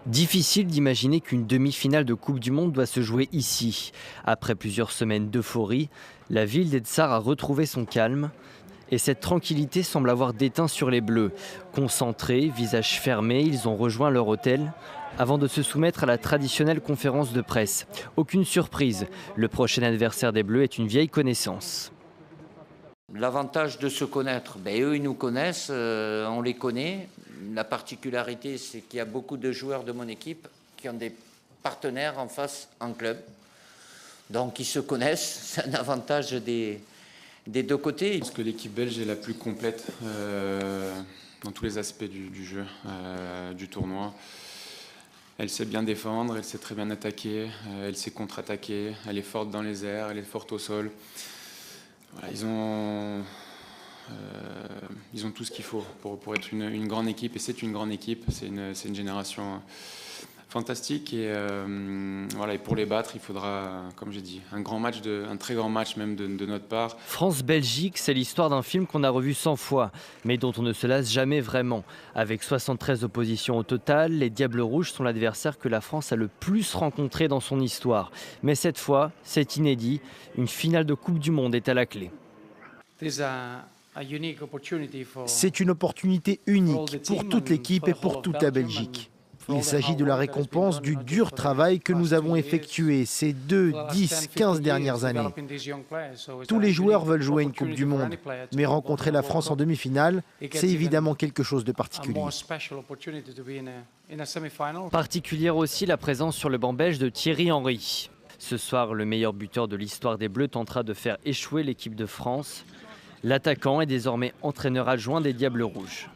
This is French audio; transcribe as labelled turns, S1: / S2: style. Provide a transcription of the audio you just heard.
S1: Difficile d'imaginer qu'une demi-finale de Coupe du Monde doit se jouer ici. Après plusieurs semaines d'euphorie, la ville d'Edzar a retrouvé son calme et cette tranquillité semble avoir déteint sur les Bleus. Concentrés, visages fermés, ils ont rejoint leur hôtel avant de se soumettre à la traditionnelle conférence de presse. Aucune surprise, le prochain adversaire des Bleus est une vieille connaissance.
S2: L'avantage de se connaître, eux ils nous connaissent, on les connaît. La particularité c'est qu'il y a beaucoup de joueurs de mon équipe qui ont des partenaires en face en club. Donc ils se connaissent, c'est un avantage des deux côtés.
S3: Je pense que l'équipe belge est la plus complète dans tous les aspects du jeu, du tournoi. Elle sait bien défendre, elle sait très bien attaquer, elle sait contre-attaquer, elle est forte dans les airs, elle est forte au sol. Voilà, ils ont tout ce qu'il faut pour être une grande équipe, et c'est une grande équipe, c'est une génération fantastique, et pour les battre, il faudra, comme j'ai dit, un très grand match même de notre part.
S1: France-Belgique, c'est l'histoire d'un film qu'on a revu 100 fois, mais dont on ne se lasse jamais vraiment. Avec 73 oppositions au total, les Diables Rouges sont l'adversaire que la France a le plus rencontré dans son histoire. Mais cette fois, c'est inédit, une finale de Coupe du Monde est à la clé.
S4: C'est une opportunité unique pour toute l'équipe et pour toute la Belgique. Il s'agit de la récompense du dur travail que nous avons effectué ces 2, 10, 15 dernières années. Tous les joueurs veulent jouer une Coupe du Monde, mais rencontrer la France en demi-finale, c'est évidemment quelque chose de particulier.
S1: Particulière aussi la présence sur le banc belge de Thierry Henry. Ce soir, le meilleur buteur de l'histoire des Bleus tentera de faire échouer l'équipe de France. L'attaquant est désormais entraîneur adjoint des Diables Rouges.